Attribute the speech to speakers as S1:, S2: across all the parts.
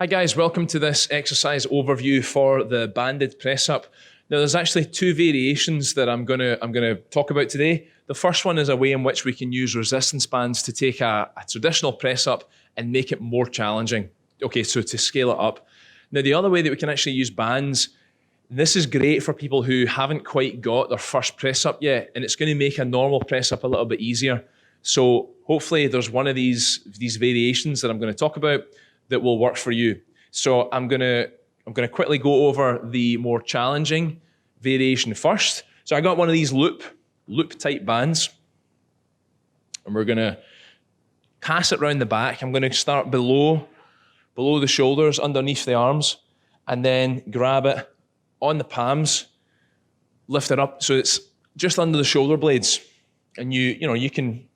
S1: Hi guys, welcome to this exercise overview for the banded press up. Now there's actually two variations that I'm gonna talk about today. The first one is a way in which we can use resistance bands to take a traditional press up and make it more challenging. Okay, so to scale it up. Now the other way that we can actually use bands, this is great for people who haven't quite got their first press up yet, and it's going to make a normal press up a little bit easier. So hopefully there's one of these variations that I'm going to talk about that will work for you. So I'm gonna quickly go over the more challenging variation first. So I got one of these loop type bands, and we're gonna pass it around the back. I'm gonna start below the shoulders, underneath the arms, and then grab it on the palms, lift it up so it's just under the shoulder blades, and you can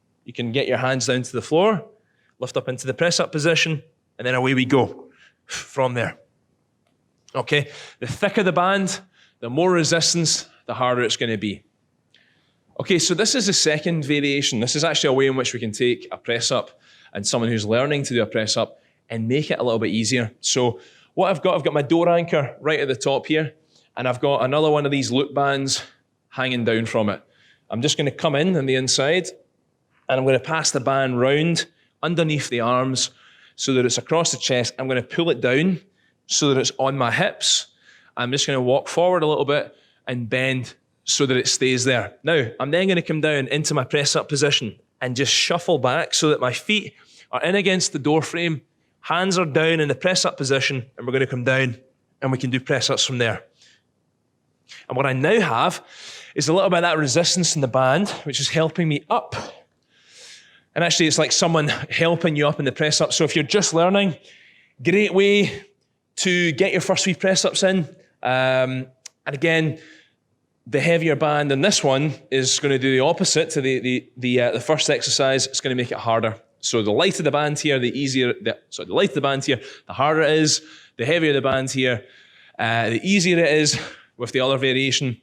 S1: get your hands down to the floor, lift up into the press up position, and then away we go from there. Okay, the thicker the band, the more resistance, the harder it's going to be. Okay, so this is the second variation. This is actually a way in which we can take a press up and someone who's learning to do a press up and make it a little bit easier. So what I've got my door anchor right at the top here, and I've got another one of these loop bands hanging down from it. I'm just going to come in on the inside, and I'm going to pass the band round underneath the arms so that it's across the chest. I'm going to pull it down so that it's on my hips. I'm just going to walk forward a little bit and bend so that it stays there. Now, I'm then going to come down into my press up position and just shuffle back so that my feet are in against the door frame, hands are down in the press up position, and we're going to come down and we can do press ups from there. And what I now have is a little bit of that resistance in the band, which is helping me up. And actually, it's like someone helping you up in the press up. So if you're just learning, great way to get your first few press ups in. And again, the heavier band in this one is going to do the opposite to the first exercise. It's going to make it harder. So the lighter the band here, the lighter the band here, the harder it is. The heavier the band here, the easier it is. With the other variation,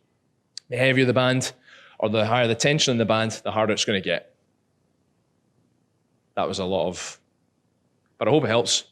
S1: the heavier the band or the higher the tension in the band, the harder it's going to get. That was a lot but I hope it helps.